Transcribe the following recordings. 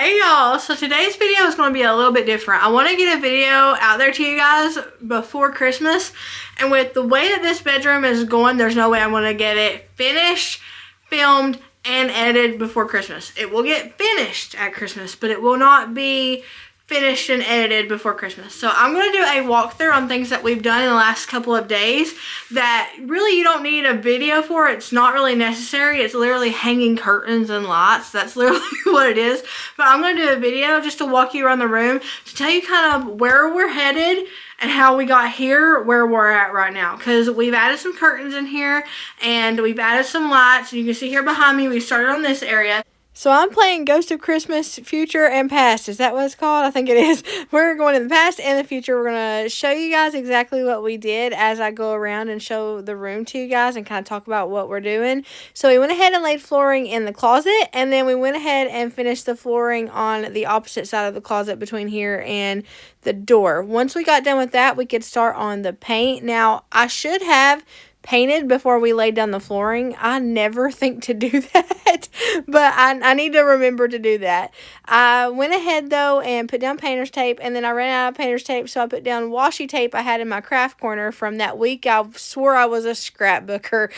Hey y'all, so today's video is going to be a little bit different. I want to get a video out there to you guys before Christmas, and with the way that this bedroom is going, there's no way I want to get it finished, filmed, and edited before Christmas. It will get finished at Christmas, but it will not be finished and edited before Christmas. So I'm going to do a walkthrough on things that we've done in the last couple of days that really you don't need a video for. It's not really necessary. It's literally hanging curtains and lights. That's literally what it is. But I'm going to do a video just to walk you around the room to tell you kind of where we're headed and how we got here where we're at right now, because we've added some curtains in here and we've added some lights. You can see here behind me we started on this area. So I'm playing Ghost of Christmas Future and Past. Is that what it's called? I think it is. We're going in the past and the future. We're going to show you guys exactly what we did as I go around and show the room to you guys and kind of talk about what we're doing. So we went ahead and laid flooring in the closet, and then we went ahead and finished the flooring on the opposite side of the closet between here and the door. Once we got done with that, we could start on the paint. Now, I should have painted before we laid down the flooring. I never think to do that, but I need to remember to do that. I went ahead though and put down painter's tape, and then I ran out of painter's tape, so I put down washi tape I had in my craft corner from that week. I swore I was a scrapbooker.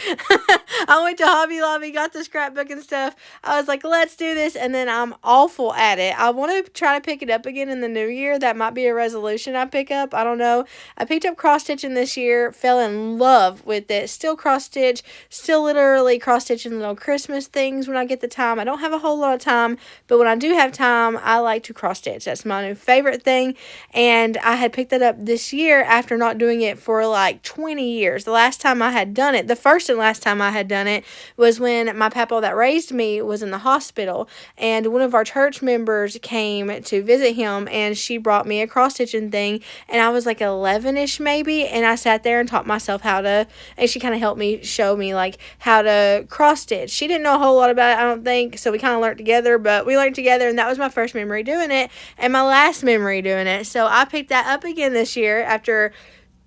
I went to Hobby Lobby, got the scrapbook and stuff. I was like, let's do this, and then I'm awful at it. I want to try to pick it up again in the new year. That might be a resolution I pick up. I don't know. I picked up cross stitching this year, fell in love with it. Still cross stitch, still literally cross stitching little Christmas things when I get the time. I don't have a whole lot of time, but when I do have time, I like to cross stitch. That's my new favorite thing, and I had picked that up this year after not doing it for like 20 years. The last time I had done it, the first and last time I had done it, was when my papa that raised me was in the hospital, and one of our church members came to visit him, and she brought me a cross stitching thing, and I was like 11ish maybe, and I sat there and taught myself how to, and she kind of helped me, show me like how to cross stitch. She didn't know a whole lot about it, I don't think, so we kind of learned together, but we learned together, and that was my first memory doing it and my last memory doing it. So I picked that up again this year after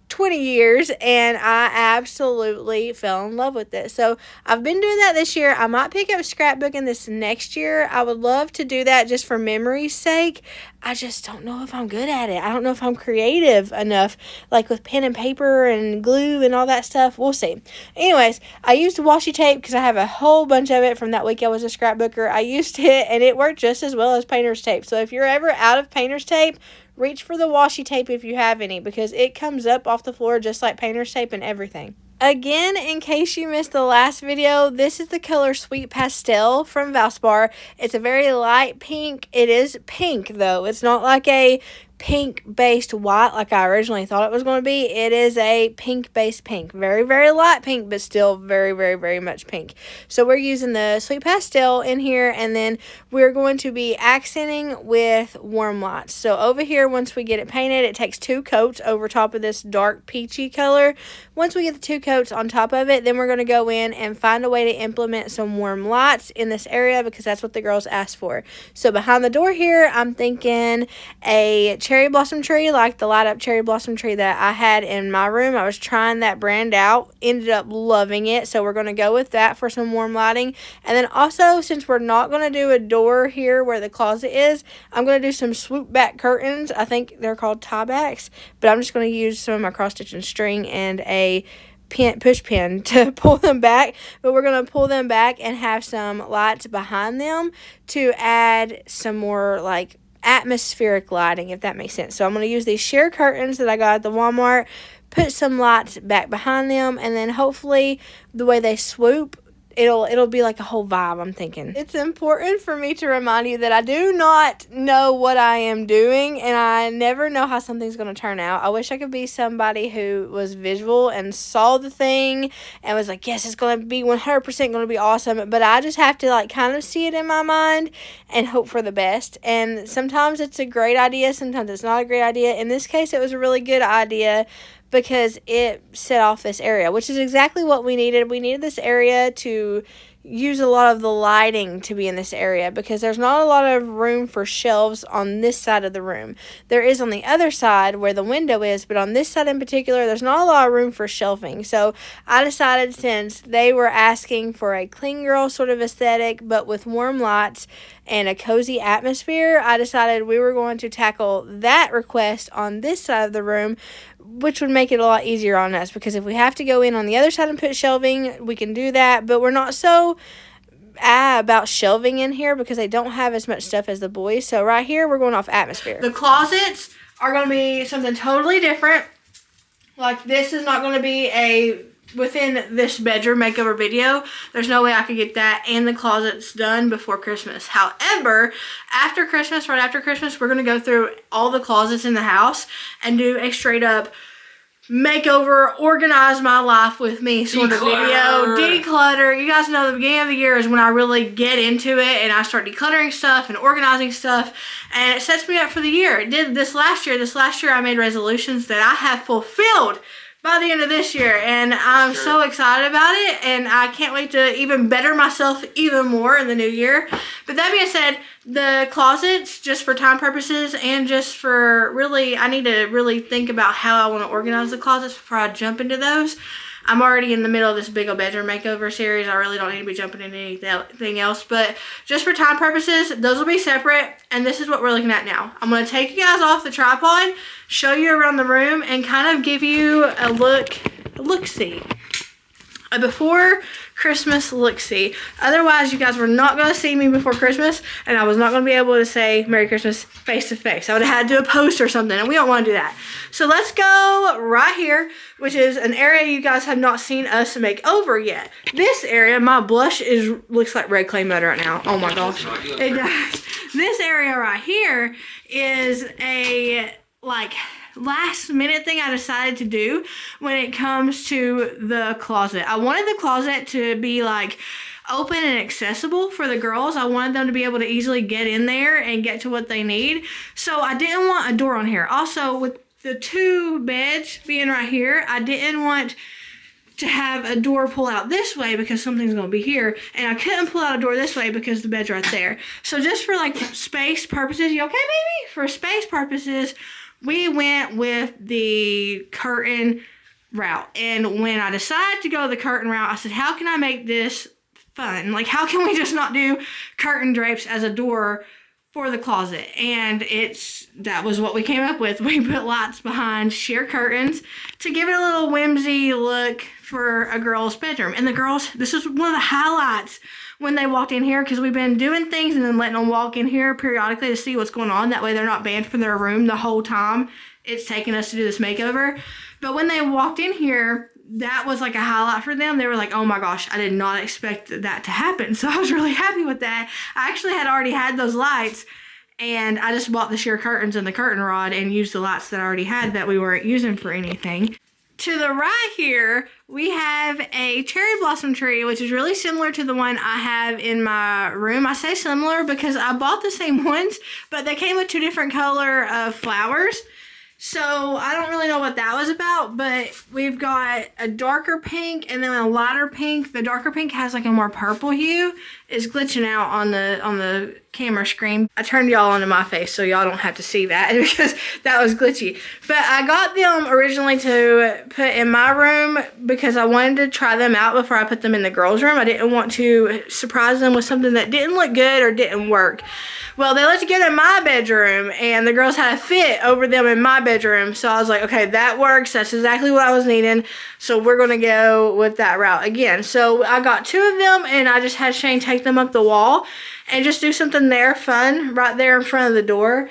20 years, and I absolutely fell in love with it. So I've been doing that this year. I might pick up scrapbooking this next year. I would love to do that just for memory's sake. I just don't know if I'm good at it. I don't know if I'm creative enough, like with pen and paper and glue and all that stuff. We'll see. Anyways, I used washi tape because I have a whole bunch of it from that week I was a scrapbooker. I used it, and it worked just as well as painter's tape. So if you're ever out of painter's tape, reach for the washi tape if you have any, because it comes up off the floor just like painter's tape and everything. Again, in case you missed the last video, this is the color Sweet Pastel from Valspar. It's a very light pink. It is pink though. It's not like a pink based white like I originally thought it was going to be. It is a pink based pink. Very, very light pink, but still very, very, very much pink. So we're using the Sweet Pastel in here, and then we're going to be accenting with warm lights. So over here, once we get it painted, it takes 2 coats over top of this dark peachy color. Once we get the 2 coats on top of it, then we're going to go in and find a way to implement some warm lights in this area, because that's what the girls asked for. So behind the door here, I'm thinking a cherry blossom tree, like the light up cherry blossom tree that I had in my room. I was trying that brand out, ended up loving it, so we're going to go with that for some warm lighting. And then also, since we're not going to do a door here where the closet is, I'm going to do some swoop back curtains. I think they're called tie backs, but I'm just going to use some of my cross stitching string and a push pin to pull them back. But we're going to pull them back and have some lights behind them to add some more like atmospheric lighting, if that makes sense. So I'm going to use these sheer curtains that I got at the Walmart, put some lights back behind them, and then hopefully the way they swoop, it'll be like a whole vibe, I'm thinking. It's important for me to remind you that I do not know what I am doing, and I never know how something's going to turn out. I wish I could be somebody who was visual and saw the thing and was like, yes, it's going to be 100% going to be awesome, but I just have to like kind of see it in my mind and hope for the best. And sometimes it's a great idea, sometimes it's not a great idea. In this case, it was a really good idea, because it set off this area, which is exactly what we needed. We needed this area to use a lot of the lighting to be in this area because there's not a lot of room for shelves on this side of the room. There is on the other side where the window is, but on this side in particular, there's not a lot of room for shelving. So I decided, since they were asking for a clean girl sort of aesthetic, but with warm lights and a cozy atmosphere, I decided we were going to tackle that request on this side of the room, which would make it a lot easier on us, because if we have to go in on the other side and put shelving, we can do that, but we're not so about shelving in here because they don't have as much stuff as the boys. So right here, we're going off atmosphere. The closets are going to be something totally different. Like, this is not going to be a within this bedroom makeover video. There's no way I could get that and the closets done before Christmas. However, after Christmas, right after Christmas, we're going to go through all the closets in the house and do a straight up makeover, organize my life with me sort of video. Declutter. You guys know the beginning of the year is when I really get into it and I start decluttering stuff and organizing stuff, and it sets me up for the year. It did this last year. This last year I made resolutions that I have fulfilled by the end of this year, and I'm so excited about it, and I can't wait to even better myself even more in the new year. But that being said, the closets, just for time purposes and just for really, I need to really think about how I want to organize the closets before I jump into those. I'm already in the middle of this big old bedroom makeover series. I really don't need to be jumping into anything else. But just for time purposes, those will be separate. And this is what we're looking at now. I'm going to take you guys off the tripod, show you around the room, and kind of give you a look-see. A before Christmas look-see. Otherwise, you guys were not going to see me before Christmas, and I was not going to be able to say Merry Christmas face-to-face. I would have had to do a post or something, and we don't want to do that. So let's go right here, which is an area you guys have not seen us make over yet. This area, my blush looks like red clay mud right now. Oh my gosh. It does. This area right here is a, last minute thing I decided to do when it comes to the closet. I wanted the closet to be open and accessible for the girls. I wanted them to be able to easily get in there and get to what they need. So I didn't want a door on here. Also, with the two beds being right here, I didn't want to have a door pull out this way because something's going to be here, and I couldn't pull out a door this way because the bed's right there. So just for space purposes, you okay, baby? For space purposes, we went with the curtain route. And when I decided to go the curtain route, I said, how can I make this fun? How can we just not do curtain drapes as a door for the closet? And that was what we came up with. We put lights behind sheer curtains to give it a little whimsy look for a girl's bedroom. And the girls, this is one of the highlights when they walked in here, because we've been doing things and then letting them walk in here periodically to see what's going on. That way they're not banned from their room the whole time it's taking us to do this makeover. But when they walked in here, that was a highlight for them. They were like, oh my gosh, I did not expect that to happen. So I was really happy with that. I actually had already had those lights, and I just bought the sheer curtains and the curtain rod and used the lights that I already had that we weren't using for anything. To the right here, we have a cherry blossom tree, which is really similar to the one I have in my room. I say similar because I bought the same ones, but they came with two different color of flowers. So I don't really know what that was about, but we've got a darker pink and then a lighter pink. The darker pink has a more purple hue. It's glitching out on the camera screen. I turned y'all onto my face so y'all don't have to see that because that was glitchy. But I got them originally to put in my room because I wanted to try them out before I put them in the girls' room. I didn't want to surprise them with something that didn't look good or didn't work. Well, they looked together in my bedroom, and the girls had a fit over them in my bedroom. So I was like, okay, that works. That's exactly what I was needing. So we're going to go with that route again. So I got two of them, and I just had Shane take them up the wall and just do something there fun right there in front of the door.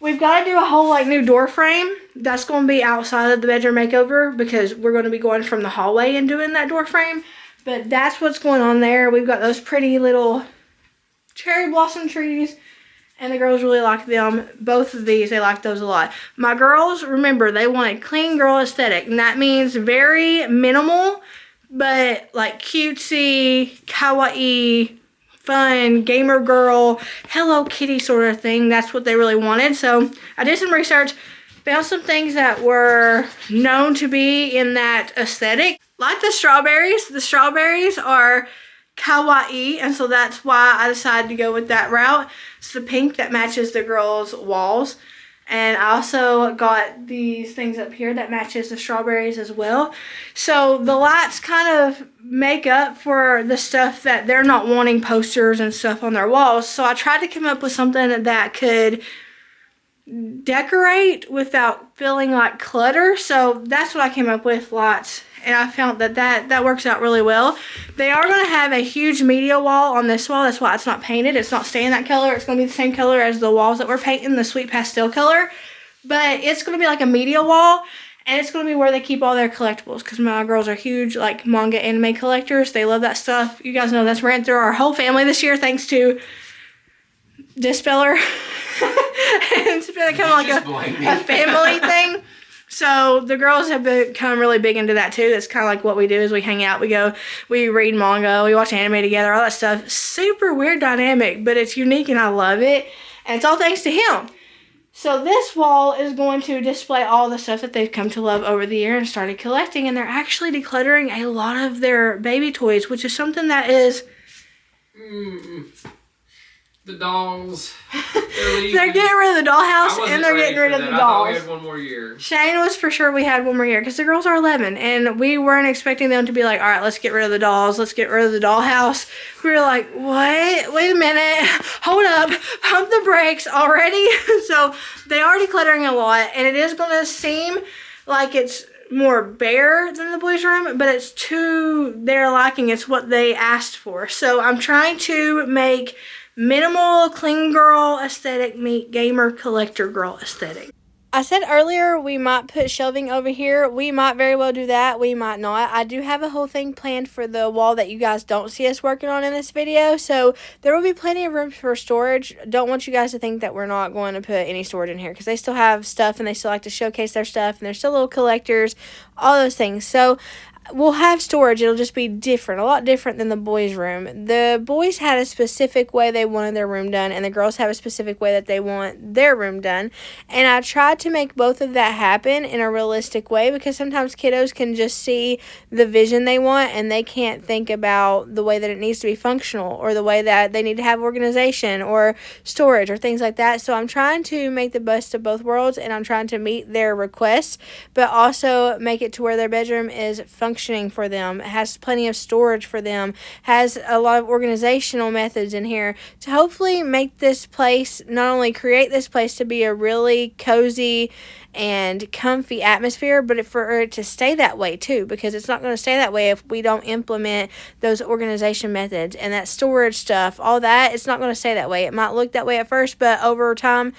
We've got to do a whole new door frame. That's going to be outside of the bedroom makeover because we're going to be going from the hallway and doing that door frame. But that's what's going on there. We've got those pretty little cherry blossom trees, and the girls really like them. Both of these, they like those a lot. My girls, remember, they want a clean girl aesthetic, and that means very minimal, but cutesy, kawaii, fun, gamer girl, Hello Kitty sort of thing. That's what they really wanted. So I did some research, found some things that were known to be in that aesthetic. Like the strawberries. The strawberries are kawaii, and so that's why I decided to go with that route. It's the pink that matches the girls' walls. And I also got these things up here that matches the strawberries as well. So the lights kind of make up for the stuff that they're not wanting posters and stuff on their walls. So I tried to come up with something that could decorate without feeling like clutter. So that's what I came up with, lights. And I found that works out really well. They are going to have a huge media wall on this wall. That's why it's not painted. It's not staying that color. It's going to be the same color as the walls that we're painting, the sweet pastel color. But it's going to be like a media wall. And it's going to be where they keep all their collectibles. Because my girls are huge like manga anime collectors. They love that stuff. You guys know that's ran through our whole family this year thanks to Dispeller. It's been kind of like a family thing. So the girls have become really big into that too. That's kind of like what we do is we hang out, we read manga, we watch anime together, all that stuff. Super weird dynamic, but it's unique and I love it. And it's all thanks to him. So this wall is going to display all the stuff that they've come to love over the year and started collecting. And they're actually decluttering a lot of their baby toys, which is something that is... The dolls. They're getting rid of the dollhouse and they're getting rid of the dolls. I thought we had one more year. Shane was for sure we had one more year because the girls are 11 and we weren't expecting them to be like, all right, let's get rid of the dolls. Let's get rid of the dollhouse. We were like, what? Wait a minute. Hold up. Pump the brakes already. So they are decluttering a lot and it is going to seem like it's more bare than the boys' room, but it's to their liking. It's what they asked for. So I'm trying to make minimal clean girl aesthetic meet gamer collector girl aesthetic. I said earlier we might put shelving over here. We might very well do that. We might not. I do have a whole thing planned for the wall that you guys don't see us working on in this video. So there will be plenty of room for storage. Don't want you guys to think that we're not going to put any storage in here because they still have stuff and they still like to showcase their stuff and they're still little collectors, all those things. So we'll have storage. It'll just be different, a lot different than the boys' room. The boys had a specific way they wanted their room done, and the girls have a specific way that they want their room done. And I tried to make both of that happen in a realistic way because sometimes kiddos can just see the vision they want and they can't think about the way that it needs to be functional or the way that they need to have organization or storage or things like that. So I'm trying to make the best of both worlds and I'm trying to meet their requests, but also make it to where their bedroom is functioning for them, has plenty of storage for them, has a lot of organizational methods in here to hopefully make this place, not only create this place to be a really cozy and comfy atmosphere, but for it to stay that way too, because it's not going to stay that way if we don't implement those organization methods and that storage stuff, all that. It's not going to stay that way. It might look that way at first, but over time,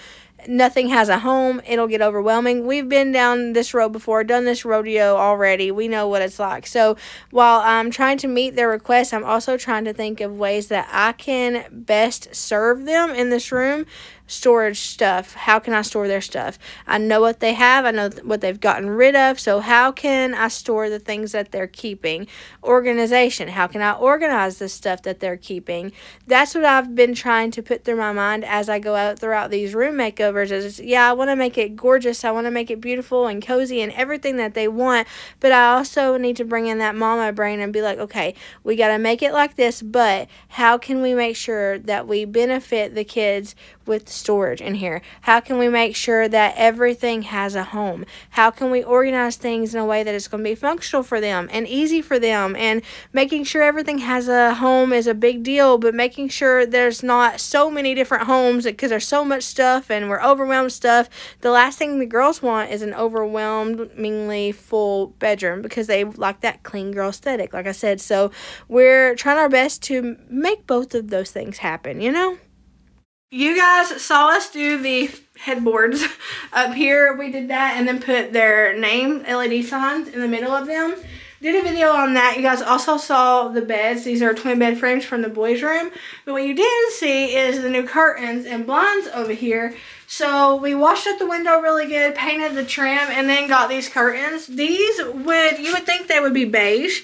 nothing has a home. It'll get overwhelming. We've been down this road before, done this rodeo already. We know what it's like. So while I'm trying to meet their requests, I'm also trying to think of ways that I can best serve them in this room. Storage stuff. How can I store their stuff? I know what they have. I know what they've gotten rid of. So how can I store the things that they're keeping? Organization. How can I organize the stuff that they're keeping? That's what I've been trying to put through my mind as I go out throughout these room makeovers is, yeah, I want to make it gorgeous. I want to make it beautiful and cozy and everything that they want. But I also need to bring in that mama brain and be like, okay, we got to make it like this, but how can we make sure that we benefit the kids with storage in here? How can we make sure that everything has a home? How can we organize things in a way that it's going to be functional for them and easy for them? And making sure everything has a home is a big deal, but making sure there's not so many different homes because there's so much stuff and we're overwhelmed with stuff. The last thing the girls want is an overwhelmingly full bedroom because they like that clean girl aesthetic, like I said. So we're trying our best to make both of those things happen, you know? You guys saw us do the headboards up here. We did that and then put their name LED signs in the middle of them. Did a video on that. You guys also saw the beds. These are twin bed frames from the boys' room. But what you didn't see is the new curtains and blinds over here. So we washed up the window really good, painted the trim, and then got these curtains. These you would think they would be beige,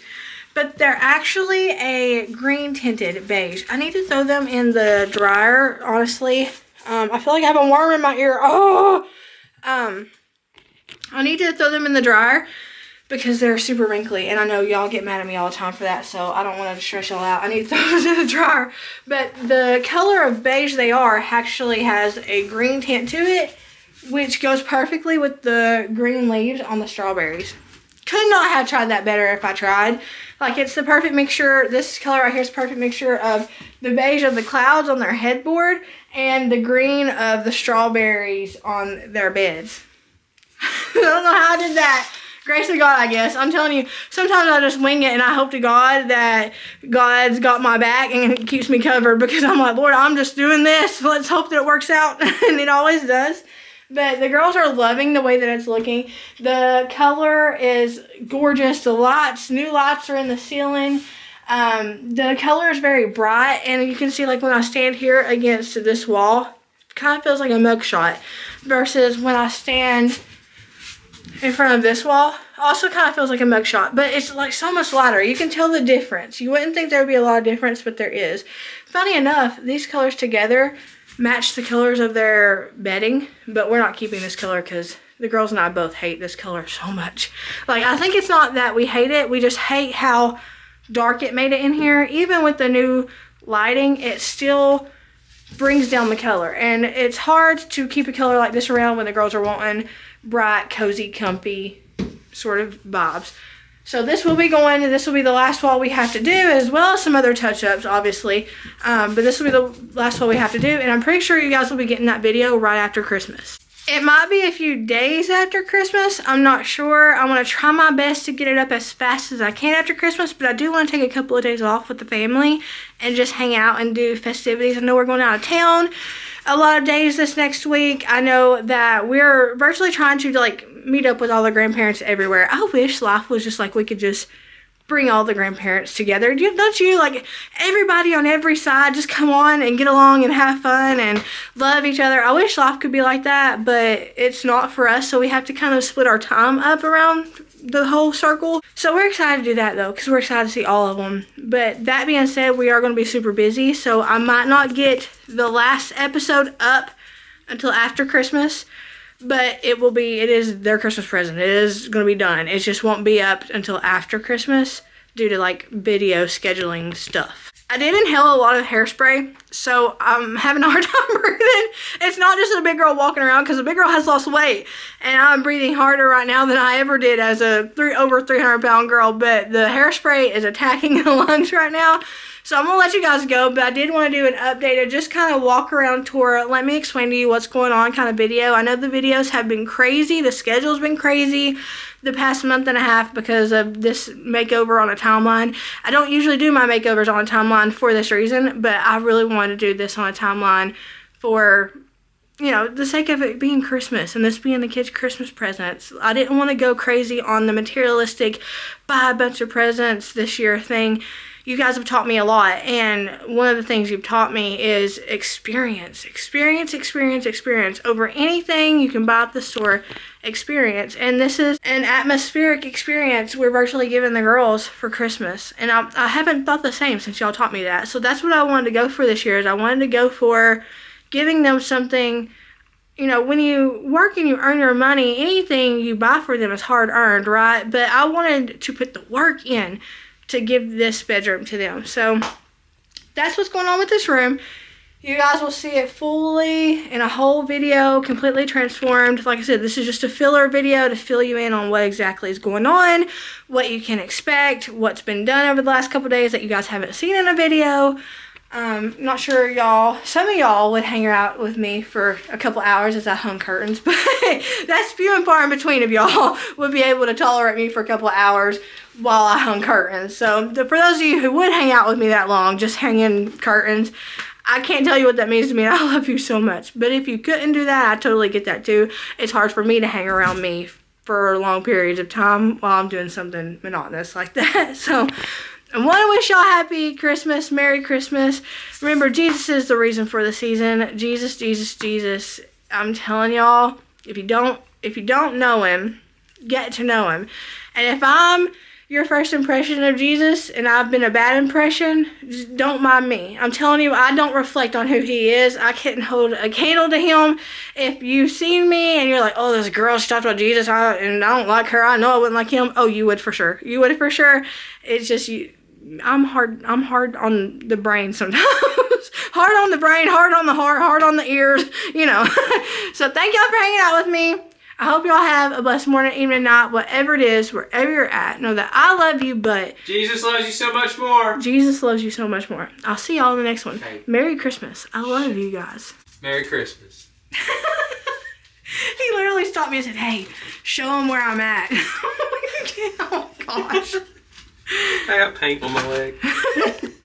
but they're actually a green tinted beige. I need to throw them in the dryer, honestly. I feel like I have a worm in my ear. Oh! I need to throw them in the dryer because they're super wrinkly, and I know y'all get mad at me all the time for that, so I don't want to stress y'all out. I need to throw those in the dryer. But the color of beige they are actually has a green tint to it, which goes perfectly with the green leaves on the strawberries. Could not have tried that better if I tried. Like, it's the perfect mixture. This color right here is a perfect mixture of the beige of the clouds on their headboard and the green of the strawberries on their beds. I don't know how I did that. Grace of God, I guess. I'm telling you, sometimes I just wing it, and I hope to God that God's got my back and keeps me covered, because I'm like, Lord, I'm just doing this. Let's hope that it works out. And it always does. But the girls are loving the way that it's looking. The color is gorgeous. The lights, new lights are in the ceiling. The color is very bright, and you can see, like, when I stand here against this wall, it kind of feels like a mugshot, versus when I stand in front of this wall, also kind of feels like a mugshot, but it's like so much lighter. You can tell the difference. You wouldn't think there would be a lot of difference, but there is. Funny enough, these colors together match the colors of their bedding, but we're not keeping this color because the girls and I both hate this color so much. Like, I think it's not that we hate it, we just hate how dark it made it in here. Even with the new lighting, it still brings down the color, and it's hard to keep a color like this around when the girls are wanting bright, cozy, comfy sort of vibes. So this will be going, this will be the last wall we have to do, as well as some other touch-ups, obviously. But this will be the last wall we have to do, and I'm pretty sure you guys will be getting that video right after Christmas. It might be a few days after Christmas. I'm not sure. I want to try my best to get it up as fast as I can after Christmas, but I do want to take a couple of days off with the family and just hang out and do festivities. I know we're going out of town a lot of days this next week. I know that we're virtually trying to, like, meet up with all the grandparents everywhere. I wish life was just like we could just bring all the grandparents together. Don't you? Like, everybody on every side just come on and get along and have fun and love each other. I wish life could be like that, but it's not for us, so we have to kind of split our time up around the whole circle. So we're excited to do that, though, because we're excited to see all of them. But that being said, we are going to be super busy, so I might not get the last episode up until after Christmas, but it is their Christmas present. It is going to be done. It just won't be up until after Christmas due to, like, video scheduling stuff. I did inhale a lot of hairspray, so I'm having a hard time breathing. It's not just a big girl walking around, because a big girl has lost weight, and I'm breathing harder right now than I ever did as a over 300-pound girl, but the hairspray is attacking the lungs right now. So I'm going to let you guys go, but I did want to do an update of just kind of walk around tour. Let me explain to you what's going on kind of video. I know the videos have been crazy. The schedule's been crazy the past month and a half because of this makeover on a timeline. I don't usually do my makeovers on a timeline for this reason, but I really wanted to do this on a timeline for, you know, the sake of it being Christmas and this being the kids' Christmas presents. I didn't want to go crazy on the materialistic buy a bunch of presents this year thing. You guys have taught me a lot, and one of the things you've taught me is experience. Experience over anything you can buy at the store. Experience. And this is an atmospheric experience we're virtually giving the girls for Christmas. And I haven't thought the same since y'all taught me that. So that's what I wanted to go for this year, is I wanted to go for giving them something. You know, when you work and you earn your money, anything you buy for them is hard earned, right? But I wanted to put the work in to give this bedroom to them. So that's what's going on with this room. You guys will see it fully in a whole video, completely transformed. Like I said, this is just a filler video to fill you in on what exactly is going on, what you can expect, what's been done over the last couple of days that you guys haven't seen in a video. Not sure some of y'all would hang out with me for a couple hours as I hung curtains, but that's few and far in between of y'all would be able to tolerate me for a couple of hours while I hung curtains. So for those of you who would hang out with me that long, just hanging curtains, I can't tell you what that means to me. I love you so much. But if you couldn't do that, I totally get that too. It's hard for me to hang around me for long periods of time while I'm doing something monotonous like that. So I want to wish y'all happy Christmas, Merry Christmas. Remember, Jesus is the reason for the season. Jesus, Jesus, Jesus. I'm telling y'all, if you don't know him, get to know him. And if I'm your first impression of Jesus and I've been a bad impression, just don't mind me. I'm telling you, I don't reflect on who he is. I couldn't hold a candle to him. If you've seen me and you're like, oh, this girl, she talked about Jesus and I don't like her, I know I wouldn't like him. Oh, you would for sure. You would for sure. It's just you. I'm hard on the brain sometimes. Hard on the brain, hard on the heart, hard on the ears, you know. So thank y'all for hanging out with me. I hope y'all have a blessed morning, evening, night, whatever it is, wherever you're at. Know that I love you, but Jesus loves you so much more. Jesus loves you so much more. I'll see y'all in the next one. Okay. Merry Christmas. I love you guys. Merry Christmas. He literally stopped me and said, hey, show them where I'm at. Oh, gosh. I got paint on my leg.